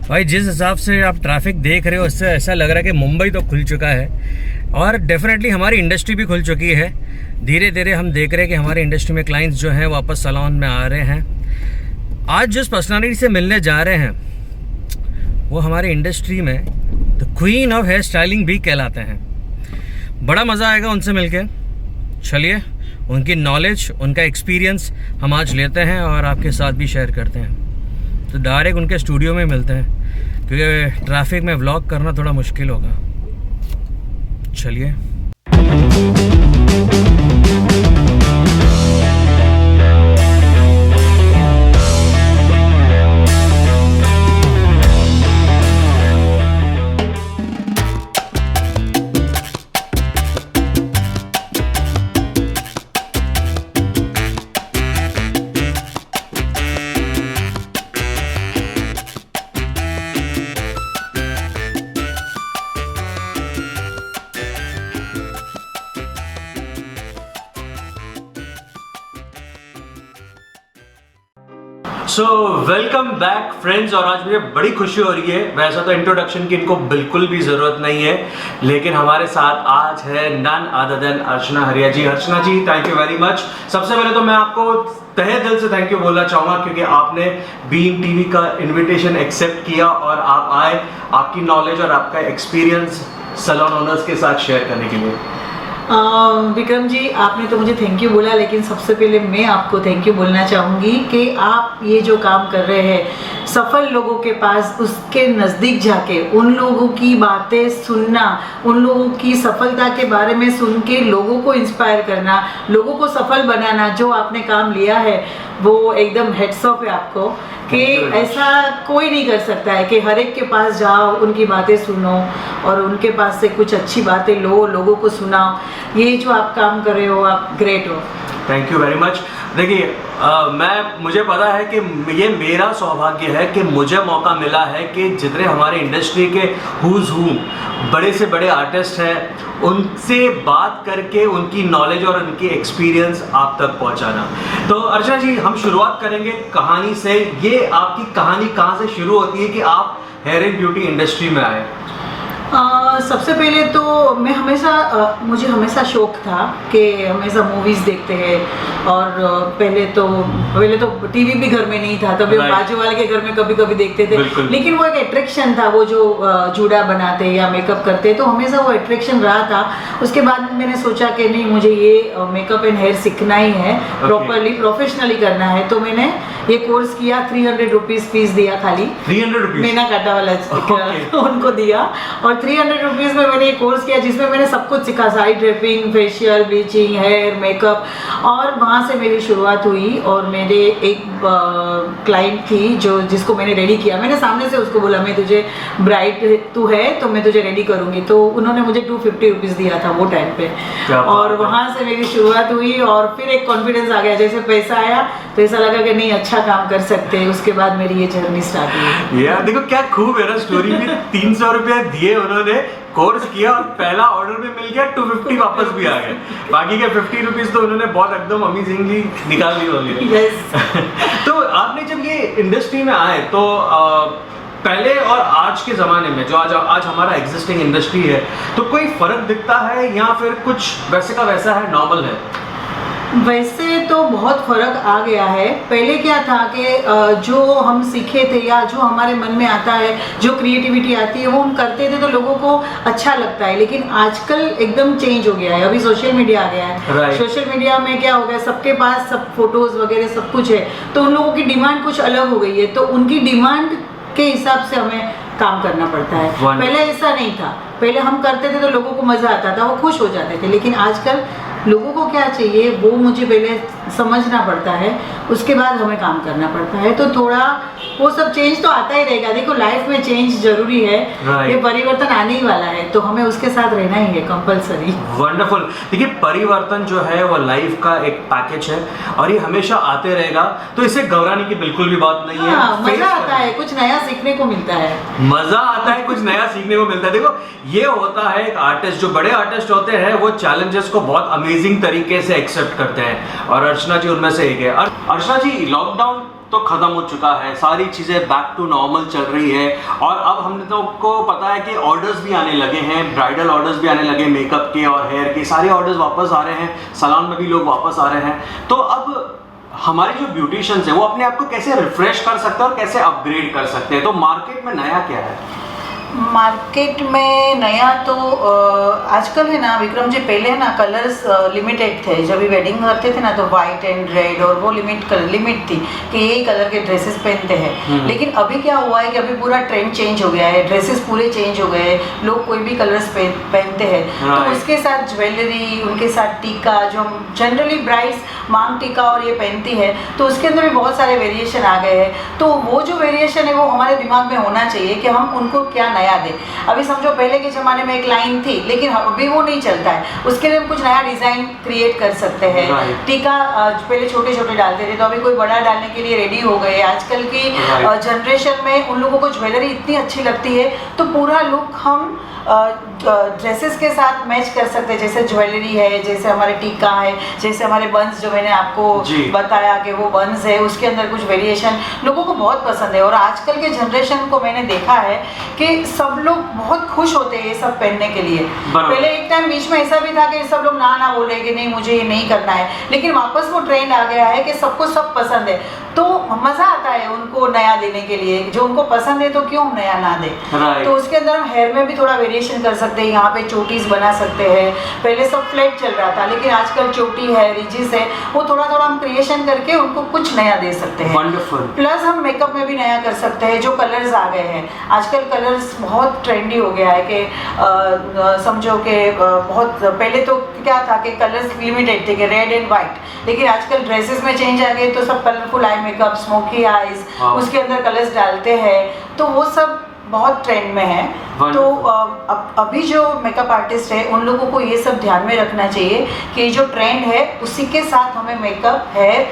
भाई जिस हिसाब से आप ट्रैफिक देख रहे हो उससे ऐसा लग रहा है कि मुंबई तो खुल चुका है और डेफिनेटली हमारी इंडस्ट्री भी खुल चुकी है। धीरे धीरे हम देख रहे हैं कि हमारी इंडस्ट्री में क्लाइंट्स जो हैं वापस सैलून में आ रहे हैं। आज जिस पर्सनालिटी से मिलने जा रहे हैं वो हमारी इंडस्ट्री में the queen of hair styling भी कहलाते हैं। बड़ा मज़ा आएगा उनसे मिलके। चलिए उनकी नॉलेज, उनका एक्सपीरियंस हम आज लेते हैं और आपके साथ भी शेयर करते हैं। तो डायरेक्ट उनके स्टूडियो में मिलते हैं क्योंकि ट्रैफिक में व्लॉग करना थोड़ा मुश्किल होगा। चलिए। So welcome back friends. और आज मुझे बड़ी खुशी हो रही है। वैसा तो इंट्रोडक्शन की इनको बिल्कुल भी ज़रूरत नहीं है, लेकिन हमारे साथ आज है नन अदर देन अर्चना हरिया जी। अर्चना जी, थैंक यू वेरी मच। सबसे पहले तो मैं आपको तहे दिल से थैंक यू बोलना चाहूँगा क्योंकि आपने बीइंग टीवी का इन्विटेशन एक्सेप्ट किया और आप आए आपकी नॉलेज और आपका एक्सपीरियंस सैलून ओनर्स के साथ शेयर करने के लिए। विक्रम जी, आपने तो मुझे थैंक यू बोला, लेकिन सबसे पहले मैं आपको थैंक यू बोलना चाहूँगी कि आप ये जो काम कर रहे हैं सफल लोगों के पास, उसके नज़दीक जाके उन लोगों की बातें सुनना, उन लोगों की सफलता के बारे में सुन के लोगों को इंस्पायर करना, लोगों को सफल बनाना, जो आपने काम लिया है वो एकदम हेड्स ऑफ है आपको। कि ऐसा कोई नहीं कर सकता है कि हर एक के पास जाओ, उनकी बातें सुनो और उनके पास से कुछ अच्छी बातें लो, लोगों को सुनाओ। ये जो आप काम कर रहे हो, आप ग्रेट हो। Thank you very much. देखिए मुझे पता है कि ये मेरा सौभाग्य है कि मुझे मौका मिला है कि जितने हमारे इंडस्ट्री के हुज हू बड़े से बड़े आर्टिस्ट हैं उनसे बात करके उनकी नॉलेज और उनकी एक्सपीरियंस आप तक पहुंचाना। तो अर्चना जी, हम शुरुआत करेंगे कहानी से। ये आपकी कहानी कहाँ से शुरू होती है कि आप हेयर एंड ब्यूटी इंडस्ट्री में आए? सबसे पहले तो मुझे हमेशा शौक था कि हमेशा मूवीज़ देखते हैं। और पहले तो टीवी भी घर में नहीं था, तभी बाजू वाले के घर में कभी कभी देखते थे। लेकिन वो एक अट्रैक्शन था, वो जो जूड़ा बनाते या मेकअप करते, तो हमेशा वो अट्रैक्शन रहा था। उसके बाद मैंने सोचा कि नहीं, मुझे ये मेकअप एंड हेयर सीखना ही है, प्रॉपरली प्रोफेशनली करना है। तो मैंने ये कोर्स किया, 300 रुपीज़ फीस दिया, खाली 300 रुपीज़ मीना काटा वाला उनको दिया। और 300 रुपीज़ में मैंने ये कोर्स किया जिसमें मैंने सब कुछ सीखा, side dripping, facial, bleaching, hair, makeup. और वहाँ से मेरी शुरुआत हुई। और मेरे एक क्लाइंट थी जिसको मैंने रेडी किया। मैंने सामने से उसको बोला, मैं तुझे ब्राइड तू है तो मैं तुझे रेडी करूँगी। तो उन्होंने मुझे 250 रुपीज़ दिया था वो टाइम पे। और वहाँ से मेरी शुरुआत हुई और फिर एक कॉन्फिडेंस आ गया। जैसे पैसा आया तो ऐसा लगा कि नहीं, अच्छा काम कर सकते हैं। उसके बाद मेरी ये जर्नी स्टार्ट हुई। यार देखो क्या खूब है ना स्टोरी में। 300 रुपया दिए उन्होंने, कोर्स किया और पहला ऑर्डर भी मिल गया, 250 वापस भी आ गए। बाकी के 50 रुपीज़ तो उन्होंने बहुत एकदम अमेजिंगली निकाल दी होंगी। yes. तो आपने जब ये इंडस्ट्री में आए तो पहले और आज के ज़माने में जो आज हमारा एग्जिस्टिंग इंडस्ट्री है, तो कोई फ़र्क दिखता है या फिर कुछ वैसे का वैसा है, नॉर्मल है? वैसे तो बहुत फ़र्क आ गया है। पहले क्या था कि जो हम सीखे थे या जो हमारे मन में आता है, जो क्रिएटिविटी आती है, वो हम करते थे तो लोगों को अच्छा लगता है। लेकिन आजकल एकदम चेंज हो गया है। अभी सोशल मीडिया आ गया है। सोशल मीडिया में क्या हो गया, सबके पास सब फोटोज़ वगैरह सब कुछ है, तो उन लोगों की डिमांड कुछ अलग हो गई है। तो उनकी डिमांड के हिसाब से हमें काम करना पड़ता है। पहले ऐसा नहीं था। पहले हम करते थे तो लोगों को मज़ा आता था, वो खुश हो जाते थे। लेकिन आजकल लोगों को क्या चाहिए वो मुझे पहले समझना पड़ता है, उसके बाद हमें काम करना पड़ता है। तो थोड़ा वो सब चेंज तो आता ही रहेगा। देखो, लाइफ में चेंज जरूरी है। ये परिवर्तन आने ही वाला है, तो हमें उसके साथ रहना ही है कंपलसरी। वंडरफुल। देखिए, परिवर्तन जो है वो लाइफ का एक पैकेज है और ये हमेशा आते रहेगा, तो इसे घबराने की बिल्कुल भी बात नहीं है। मजा आता है है, कुछ नया सीखने को मिलता है। मजा आता है, कुछ नया सीखने को मिलता है। देखो ये होता है एक आर्टिस्ट, जो बड़े आर्टिस्ट होते हैं वो चैलेंजेस को बहुत अमेजिंग तरीके से एक्सेप्ट करते हैं, और अर्चना जी उनमें से एक है। अर्चना जी, लॉकडाउन तो खत्म हो चुका है, सारी चीजें बैक टू नॉर्मल चल रही है, और अब हमने तो को पता है कि ऑर्डर्स भी आने लगे हैं, ब्राइडल ऑर्डर्स भी आने लगे, मेकअप के और हेयर के सारे ऑर्डर्स वापस आ रहे हैं, सैलून में भी लोग वापस आ रहे हैं। तो अब हमारे जो ब्यूटिशियंस हैं वो अपने आप को कैसे रिफ्रेश कर सकते हैं और कैसे अपग्रेड कर सकते हैं? तो मार्केट में नया क्या है? मार्केट में नया तो आजकल है ना विक्रम जी, पहले है ना कलर्स लिमिटेड थे। जब भी वेडिंग करते थे ना तो वाइट एंड रेड, और वो लिमिट थी कि यही कलर के ड्रेसेस पहनते हैं। लेकिन अभी क्या हुआ है कि अभी पूरा ट्रेंड चेंज हो गया है, ड्रेसेस पूरे चेंज हो गए, लोग कोई भी कलर्स पहनते हैं। तो उसके साथ ज्वेलरी, उनके साथ टीका, जो जनरली ब्राइड्स मांग टीका और ये पहनती है, तो उसके अंदर भी बहुत सारे वेरिएशन आ गए हैं। तो वो जो वेरिएशन है वो हमारे दिमाग में होना चाहिए कि हम उनको क्या नया दे। अभी समझो पहले के ज़माने में एक लाइन थी, लेकिन अभी वो नहीं चलता है, उसके लिए हम कुछ नया डिज़ाइन क्रिएट कर सकते हैं। टीका पहले छोटे छोटे डालते थे, तो अभी कोई बड़ा डालने के लिए रेडी हो गए। आजकल की जनरेशन में उन लोगों को ज्वेलरी इतनी अच्छी लगती है, तो पूरा लुक हम ड्रेसेस के साथ मैच कर सकते हैं। जैसे ज्वेलरी है, जैसे हमारे टीका है, जैसे हमारे बंस जो मैंने आपको बताया कि वो बंस है, उसके अंदर कुछ वेरिएशन लोगों को बहुत पसंद है। और आजकल के जनरेशन को मैंने देखा है कि सब लोग बहुत खुश होते हैं ये सब पहनने के लिए। पहले एक टाइम बीच में ऐसा भी था कि सब लोग ना बोले कि नहीं मुझे ये नहीं करना है, लेकिन वापस वो ट्रेंड आ गया है कि सबको सब पसंद है, तो मज़ा आता है उनको नया देने के लिए। जो उनको पसंद है तो क्यों नया ना दे। तो उसके अंदर हम हेयर में भी थोड़ा वेरिएशन कर सकते हैं, यहाँ पे चोटीज बना सकते हैं। पहले सब फ्लैट चल रहा था, लेकिन आजकल चोटी है, रिजिस है, वो थोड़ा थोड़ा हम क्रिएशन करके उनको कुछ नया दे सकते हैं। वंडरफुल। प्लस हम मेकअप में भी नया कर सकते हैं। जो कलर्स आ गए हैं आजकल, कलर्स बहुत ट्रेंडी हो गया है कि समझो कि बहुत पहले तो क्या था कि कलर्स लिमिटेड थे कि रेड एंड वाइट, लेकिन आजकल ड्रेसेस में चेंज आ गए, तो सब colourful eye makeup, smoky eyes, उसके अंदर कलर्स डालते हैं, तो वो सब बहुत ट्रेंड में है। तो अभी जो मेकअप आर्टिस्ट है उन लोगों को ये सब ध्यान में रखना चाहिए कि जो ट्रेंड है उसी के साथ हमें मेकअप, हेयर,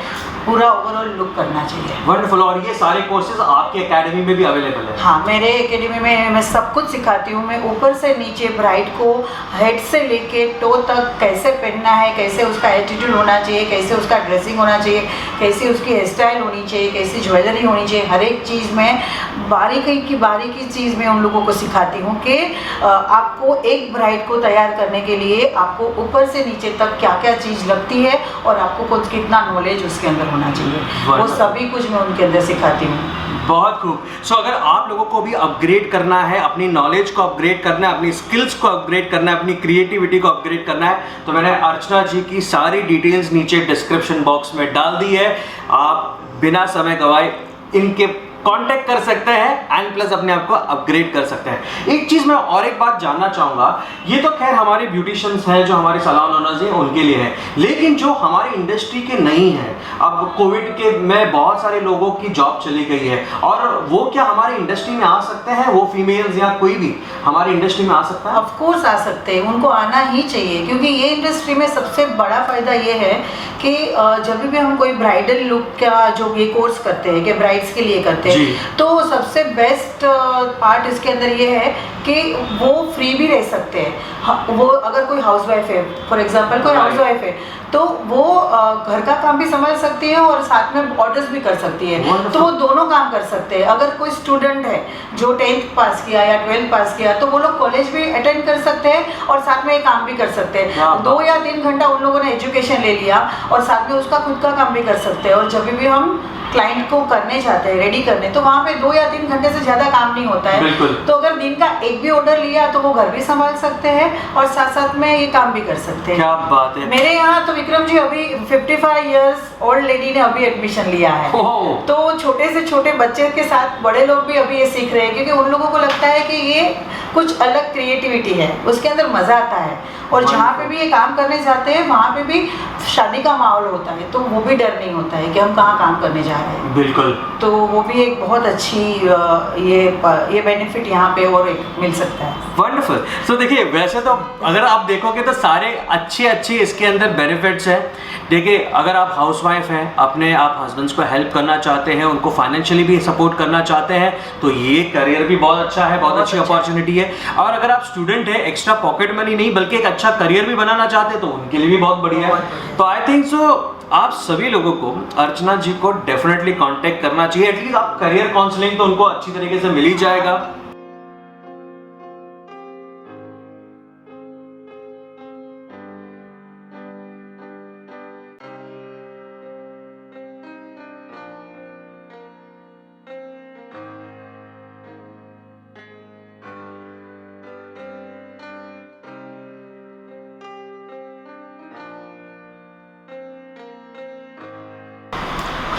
पूरा ओवरऑल लुक करना चाहिए। वंडरफुल। और ये सारे कोर्सेज आपकी एकेडमी में भी अवेलेबल है? हाँ, मेरे एकेडमी में मैं सब कुछ सिखाती हूँ। मैं ऊपर से नीचे ब्राइड को हेड से लेके टो तक कैसे पहनना है, कैसे उसका एटीट्यूड होना चाहिए, कैसे उसका ड्रेसिंग होना चाहिए, कैसी उसकी हेयर स्टाइल होनी चाहिए, कैसी ज्वेलरी होनी चाहिए, हर एक चीज़ में बारीकी चीज़ में उन लोगों को सिखाती हूँ कि आपको एक ब्राइड को तैयार करने के लिए आपको ऊपर से नीचे तक क्या क्या चीज़ लगती है और आपको कुछ कितना नॉलेज उसके अंदर होना चाहिए, वो सभी कुछ मैं उनके अंदर सिखाती हूँ। बहुत खूब। सो अगर आप लोगों को भी अपग्रेड करना है, अपनी नॉलेज को अपग्रेड करना है, अपनी स्किल्स को अपग्रेड करना है, अपनी क्रिएटिविटी को अपग्रेड करना है, तो मैंने अर्चना जी की सारी डिटेल्स नीचे डिस्क्रिप्शन बॉक्स में डाल दी है। आप बिना समय गवाए इनके कांटेक्ट कर सकते हैं एंड प्लस अपने आप को अपग्रेड कर सकते हैं। एक चीज मैं और एक बात जानना चाहूंगा, ये तो खैर हमारे ब्यूटिशियंस हैं जो हमारे सैलून ओनर्स हैं उनके लिए है, लेकिन जो हमारी इंडस्ट्री के नहीं है, अब कोविड के में बहुत सारे लोगों की जॉब चली गई है, और वो क्या हमारी इंडस्ट्री में आ सकते हैं? वो फीमेल्स या कोई भी हमारी इंडस्ट्री में आ सकता है? ऑफ कोर्स आ सकते हैं, उनको आना ही चाहिए, क्योंकि ये इंडस्ट्री में सबसे बड़ा फायदा ये है कि जब भी हम कोई ब्राइडल लुक का जो ये कोर्स करते हैं कि ब्राइड्स के लिए करते हैं, तो सबसे बेस्ट पार्ट इसके अंदर ये है कि वो फ्री भी रह सकते हैं। वो अगर कोई हाउसवाइफ है, फॉर एग्जांपल कोई हाउसवाइफ है, तो वो घर का काम भी संभाल सकती है और साथ में ऑर्डर्स भी कर सकती है, तो वो दोनों काम कर सकते हैं। अगर कोई स्टूडेंट है जो 10th पास किया या 12th पास किया, तो वो लोग कॉलेज भी अटेंड कर सकते हैं और साथ में ये काम भी कर सकते हैं। 2 या 3 घंटा उन लोगों ने एजुकेशन ले लिया और साथ में उसका खुद का काम भी कर सकते हैं। और जब भी हम क्लाइंट को करने जाते हैं, रेडी करने, तो वहाँ पे 2 या 3 घंटे से ज़्यादा काम नहीं होता है। तो अगर दिन का एक भी ऑर्डर लिया तो वो घर भी संभाल सकते हैं और साथ साथ में ये काम भी कर सकते हैं। क्या बात है। मेरे यहाँ तो विक्रम जी अभी 55 इयर्स ओल्ड लेडी ने अभी एडमिशन लिया है, तो छोटे से छोटे बच्चे के साथ बड़े लोग भी अभी ये सीख रहे हैं, क्योंकि उन लोगों को लगता है कि ये कुछ अलग क्रिएटिविटी है, उसके अंदर मज़ा आता है और जहाँ पे भी ये काम करने जाते हैं वहाँ पे भी शादी का माहौल होता है, तो वो भी डर नहीं होता है कि हम कहाँ काम करने जा रहे हैं। बिल्कुल। तो वो भी एक बहुत अच्छी ये बेनिफिट यहाँ पे और एक मिल सकता है। वंडरफुल। सो देखिए, वैसे तो अगर आप देखोगे तो सारे अच्छे इसके अंदर बेनिफिट्स हैं। देखिए, अगर आप हाउसवाइफ हैं, अपने आप हस्बैंड्स को हेल्प करना चाहते हैं, उनको फाइनेंशियली भी सपोर्ट करना चाहते हैं, तो ये करियर भी बहुत अच्छा है, बहुत अच्छी अपॉर्चुनिटी है। और अगर आप स्टूडेंट हैं, एक्स्ट्रा पॉकेट मनी नहीं बल्कि एक अच्छा करियर भी बनाना चाहते हैं, तो उनके लिए भी बहुत बढ़िया है। तो आई थिंक सो आप सभी लोगों को अर्चना जी को डेफिनेटली कांटेक्ट करना चाहिए। एटलीस्ट आप करियर काउंसलिंग तो उनको अच्छी तरीके से मिल ही जाएगा।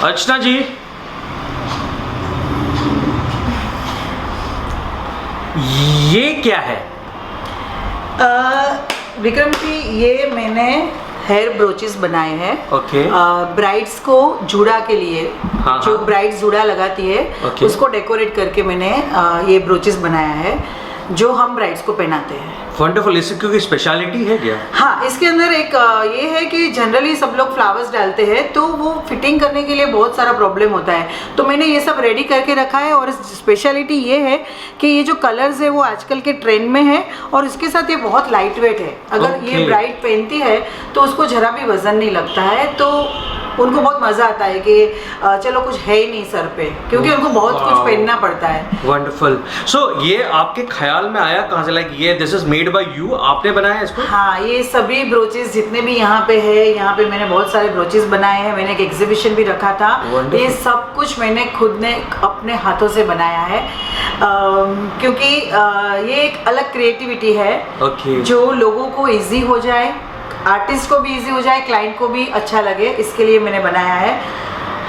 अर्चना जी, ये क्या है? विक्रम जी, ये मैंने हेयर ब्रोचेस बनाए हैं। ओके। ब्राइड्स को जूड़ा के लिए, हाँ, जो हाँ। ब्राइड्स जूड़ा लगाती है, ओके। उसको डेकोरेट करके मैंने ये ब्रोचेस बनाया है जो हम ब्राइड्स को पहनाते हैं। वंडरफुल। इसकी क्योंकि स्पेशलिटी है क्या? हाँ, इसके अंदर एक ये है कि जनरली सब लोग फ्लावर्स डालते हैं तो वो फिटिंग करने के लिए बहुत सारा प्रॉब्लम होता है, तो मैंने ये सब रेडी करके रखा है। और स्पेशलिटी ये है कि ये जो कलर्स है वो आजकल के ट्रेंड में है और इसके साथ ये बहुत लाइट वेट है। अगर ये ब्राइड पहनती है तो उसको जरा भी वजन नहीं लगता है, तो उनको बहुत मजा आता है कि चलो कुछ है ही नहीं सर पे, क्योंकि उनको बहुत कुछ पहनना पड़ता है। वंडरफुल। सो ये आपके ख्याल में आया कहाँ से? लाइक ये this is made by you, आपने बनाया इसको? हाँ, ये सभी ब्रोचेस जितने भी यहाँ पे है, यहाँ पे मैंने बहुत सारे ब्रोचेस बनाए हैं। मैंने एक एग्जीबिशन भी रखा था। ये सब कुछ मैंने खुद ने अपने हाथों से बनाया है, क्योंकि ये एक अलग क्रिएटिविटी है जो लोगों को इजी हो जाए, आर्टिस्ट को भी इजी हो जाए, क्लाइंट को भी अच्छा लगे, इसके लिए मैंने बनाया है।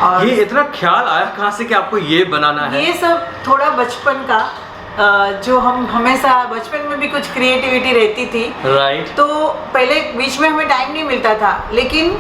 और ये इतना ख्याल आया कहाँ से कि आपको ये बनाना है? ये सब थोड़ा बचपन का, जो हम हमेशा बचपन में भी कुछ क्रिएटिविटी रहती थी, राइट। तो पहले बीच में हमें टाइम नहीं मिलता था, लेकिन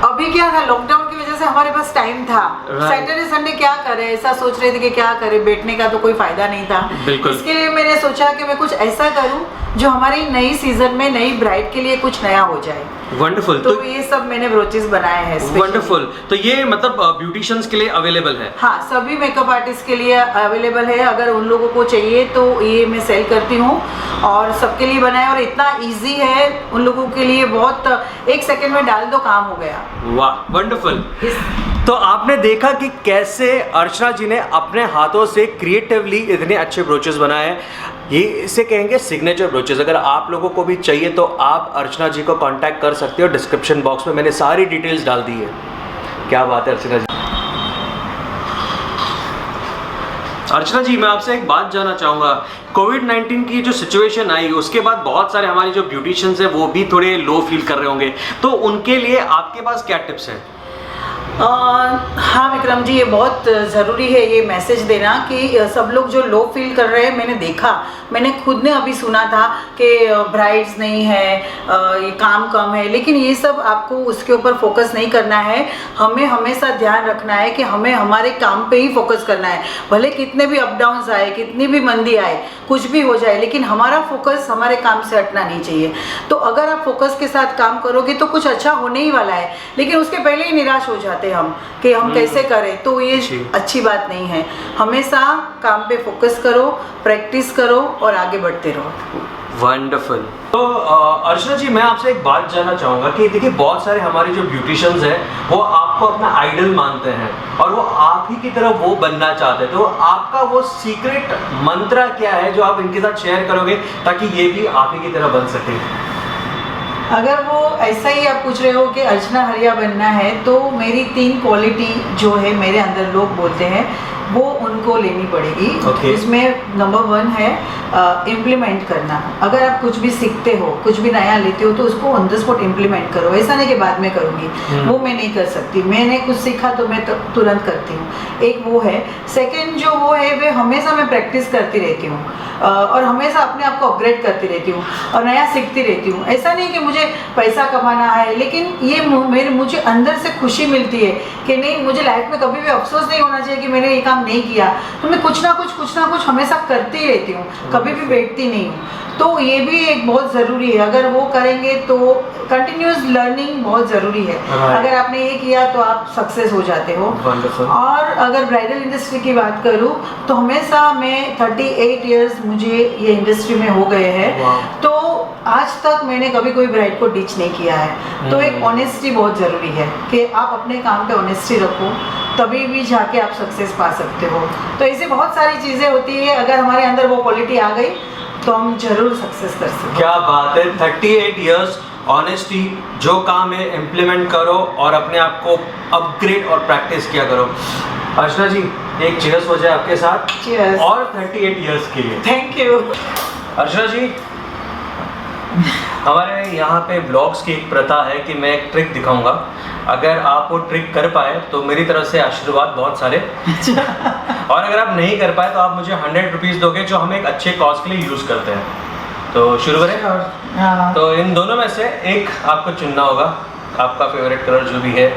अभी क्या था, लॉकडाउन की वजह से हमारे पास टाइम था। सैटरडे संडे क्या करें, ऐसा सोच रहे थे कि क्या करें, बैठने का तो कोई फायदा नहीं था। इसके लिए मैंने सोचा कि मैं कुछ ऐसा करूं जो हमारी नई सीजन में नई ब्राइड के लिए कुछ नया हो जाए। वंडरफुल। तो ये सब मैंने ब्रोचेस बनाए हैं। वंडरफुल। तो ये मतलब ब्यूटिशियंस के लिए अवेलेबल है? हाँ, सभी मेकअप आर्टिस्ट के लिए अवेलेबल है। अगर उन लोगों को चाहिए तो ये मैं सेल करती हूँ और सबके लिए बनाया, और इतना इजी है उन लोगों के लिए, बहुत 1 सेकंड में डाल दो, काम हो गया। वाह, वंडरफुल। तो आपने देखा कि कैसे अर्चना जी ने अपने हाथों से क्रिएटिवली इतने अच्छे ब्रोचेस बनाए हैं। ये इसे कहेंगे सिग्नेचर ब्रोचेस। अगर आप लोगों को भी चाहिए तो आप अर्चना जी को कांटेक्ट कर सकते हो। डिस्क्रिप्शन बॉक्स में मैंने सारी डिटेल्स डाल दी है। क्या बात है अर्चना जी। अर्चना जी, मैं आपसे एक बात जानना चाहूँगा। कोविड-19 की जो सिचुएशन आई उसके बाद बहुत सारे हमारे जो ब्यूटिशियंस हैं वो भी थोड़े लो फील कर रहे होंगे, तो उनके लिए आपके पास क्या टिप्स हैं? हाँ विक्रम जी, ये बहुत ज़रूरी है ये मैसेज देना कि सब लोग जो लो फील कर रहे हैं, मैंने देखा, मैंने खुद ने अभी सुना था कि ब्राइड्स नहीं है, ये काम कम है, लेकिन ये सब आपको उसके ऊपर फोकस नहीं करना है। हमें हमेशा ध्यान रखना है कि हमें हमारे काम पे ही फोकस करना है। भले कितने भी अप डाउन्स आए, कितनी भी मंदी आए, कुछ भी हो जाए, लेकिन हमारा फोकस हमारे काम से हटना नहीं चाहिए। तो अगर आप फोकस के साथ काम करोगे तो कुछ अच्छा होने ही वाला है, लेकिन उसके पहले ही निराश हो जाते हैं हम कि हम कैसे करें, तो ये अच्छी बात नहीं है। हमेशा काम पे फोकस करो, प्रैक्टिस करो और आगे बढ़ते रहो। वंडरफुल। तो अर्चना जी, मैं आपसे एक बात जानना चाहूँगा कि देखिए बहुत सारे हमारे जो ब्यूटिशियंस हैं वो आपको अपना आइडल मानते हैं और वो आप ही की तरह वो बनना चाहते हैं, तो आपका वो सीक्रेट मंत्र क्या है जो आप इनके साथ शेयर करोगे ताकि ये भी आप ही की तरह बन सके? अगर वो ऐसा ही आप पूछ रहे हो कि अर्चना हरिया बनना है, तो मेरी 3 क्वालिटी जो है मेरे अंदर लोग बोलते हैं वो उनको लेनी पड़ेगी। Okay. इसमें नंबर 1 है इम्प्लीमेंट करना। अगर आप कुछ भी सीखते हो, कुछ भी नया लेते हो, तो उसको ऑन द स्पॉट इम्प्लीमेंट करो। ऐसा नहीं कि बाद में करूँगी, वो मैं नहीं कर सकती। मैंने कुछ सीखा तो मैं तुरंत करती हूँ, एक वो है। सेकेंड जो वो है, वे हमेशा मैं प्रैक्टिस करती रहती हूँ और हमेशा अपने आप को अपग्रेड करती रहती हूँ और नया सीखती रहती हूँ। ऐसा नहीं कि मुझे पैसा कमाना है, लेकिन ये मुझे अंदर से खुशी मिलती है कि नहीं, मुझे लाइफ में कभी भी अफसोस नहीं होना चाहिए कि मैंने ये काम नहीं किया। तो मैं कुछ ना कुछ हमेशा करती रहती हूँ, कभी भी बैठती नहीं हूँ। तो ये भी एक बहुत ज़रूरी है। अगर वो करेंगे तो कंटिन्यूस लर्निंग बहुत ज़रूरी है। अगर आपने ये किया तो आप सक्सेस हो जाते हो। और अगर ब्राइडल इंडस्ट्री की बात करूँ तो हमेशा मैं 38 इयर्स मुझे ये इंडस्ट्री में हो गए हैं, तो आज तक मैंने कभी कोई ब्राइड को डिच नहीं किया है। तो एक ऑनेस्टी बहुत ज़रूरी है कि आप अपने काम पे ऑनेस्टी रखो, तभी भी जाके आप सक्सेस पा सकते हो। तो ऐसे बहुत सारी चीज़ें होती है, अगर हमारे अंदर वो क्वालिटी आ गई तो हम जरूर सक्सेस कर सकते हैं। क्या बात है, 38 इयर्स ऑनेस्टी, जो काम है इम्प्लीमेंट करो और अपने आप को अपग्रेड और प्रैक्टिस किया करो। अर्चना जी, एक चीयर्स हो जाए आपके साथ। Cheers. और 38 इयर्स के लिए थैंक यू। अर्चना जी, हमारे यहाँ पे ब्लॉग्स की एक प्रथा है कि मैं एक ट्रिक दिखाऊंगा, अगर आप वो ट्रिक कर पाए तो मेरी तरफ से आशीर्वाद बहुत सारे, और अगर आप नहीं कर पाए तो आप मुझे 100 रुपीज़ दोगे, जो हम एक अच्छे कॉज के लिए यूज़ करते हैं। तो शुरू करें? तो इन दोनों में से एक आपको चुनना होगा, आपका फेवरेट कलर जो भी है।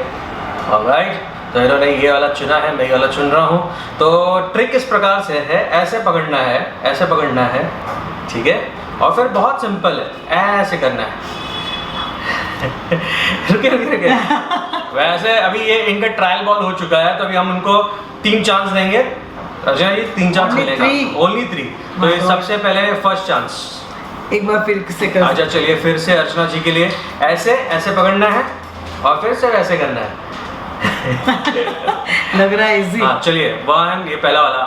ऑलराइट, तो इन्होंने ये वाला चुना है, मैं ये वाला चुन रहा हूँ। तो ट्रिक इस प्रकार से है, ऐसे पकड़ना है, ऐसे पकड़ना है, ठीक है, और फिर बहुत सिंपल है, ऐसे करना है। रुके। वैसे अभी ये इनका ट्रायल बॉल हो चुका है, तो अभी हम उनको 3 चांस देंगे। अच्छा, ये 3 चांस मिलेगा, ओनली 3। तो ये सबसे पहले फर्स्ट चांस, एक बार फिर से कर। अच्छा चलिए, फिर से अर्चना जी के लिए ऐसे पकड़ना है और फिर से वैसे करना है। लग रहा है इजी। हाँ चलिए, 1, ये पहला वाला।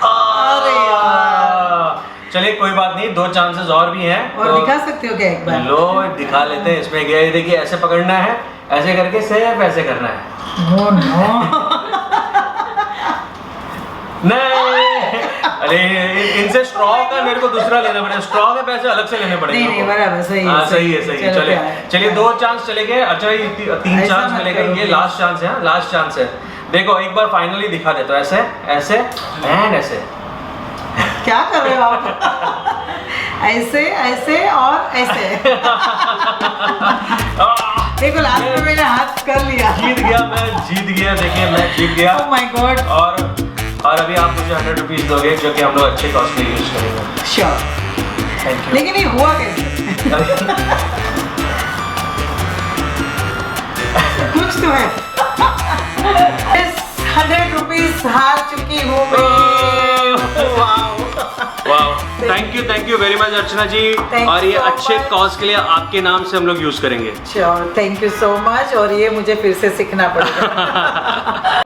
अरे यार, चलिए कोई बात नहीं, 2 चांसेस और भी हैं। और तो दिखा सकते हो क्या एक बार? लो दिखा लेते हैं। इसमें क्या है, देखिए ऐसे पकड़ना है, ऐसे करके सिर्फ ऐसे करना है। Oh, no. नहीं, अरे इनसे स्ट्रॉ का मेरे को दूसरा लेना पड़ेगा, स्ट्रॉ के पैसे अलग से लेने पड़ेंगे। नहीं बराबर, सही है। हाँ सही है। चलिए 2 चांस चले गए। अच्छा, ये 3 चांस मिलेगा, ये लास्ट चांस है, लास्ट चांस है। देखो एक बार फाइनली दिखा देता हूँ, ऐसे एंड ऐसे। क्या कर रहे हो आप? ऐसे और ऐसे। देखो लास्ट में मैंने हाथ कर लिया। जीत गया मैं, देखिए मैं जीत गया। Oh my God. और अभी आप मुझे 100 रुपीज़ दोगे, जो कि हम लोग अच्छे कॉस्ट के लिए यूज करेंगे। श्योर। Thank you. लेकिन ये हुआ कैसे? कुछ तो है। 100 रुपीज हार चुकी हूँ मैं। थैंक यू वेरी मच अर्चना जी। और ये अच्छे कॉज के लिए आपके नाम से हम लोग यूज करेंगे। Sure, thank you so much. और ये मुझे फिर से सीखना पड़ेगा।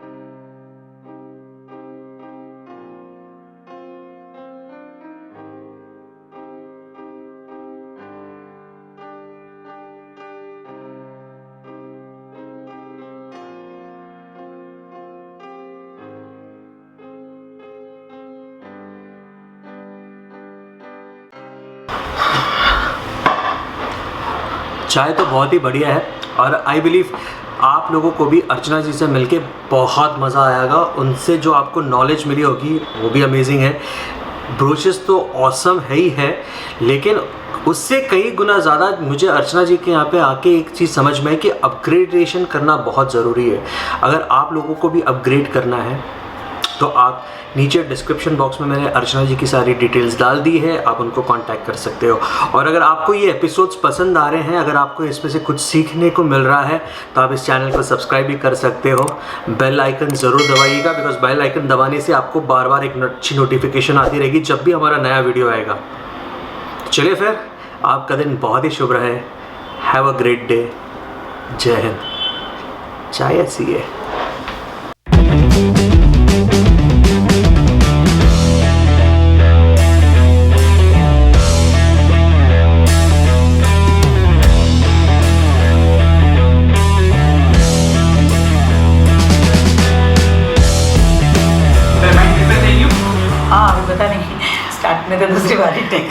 चाय तो बहुत ही बढ़िया है, और आई बिलीव आप लोगों को भी अर्चना जी से मिलके बहुत मज़ा आएगा। उनसे जो आपको नॉलेज मिली होगी वो भी अमेजिंग है। ब्रोचेस तो ऑसम है ही है, लेकिन उससे कई गुना ज़्यादा मुझे अर्चना जी के यहाँ पे आके एक चीज़ समझ में है कि अपग्रेडेशन करना बहुत ज़रूरी है। अगर आप लोगों को भी अपग्रेड करना है तो आप नीचे डिस्क्रिप्शन बॉक्स में मैंने अर्चना जी की सारी डिटेल्स डाल दी है, आप उनको कांटेक्ट कर सकते हो। और अगर आपको ये एपिसोड्स पसंद आ रहे हैं, अगर आपको इसमें से कुछ सीखने को मिल रहा है, तो आप इस चैनल को सब्सक्राइब भी कर सकते हो। बेल आइकन ज़रूर दबाइएगा, बिकॉज बेल आइकन दबाने से आपको बार बार एक अच्छी नोटिफिकेशन आती रहेगी जब भी हमारा नया वीडियो आएगा। चलिए फिर, आपका दिन बहुत ही शुभ रहे। Have a great day. जय हिंद। चाय ऐसी है। पता नहीं, स्टार्ट में तो दूसरी बार ही टेक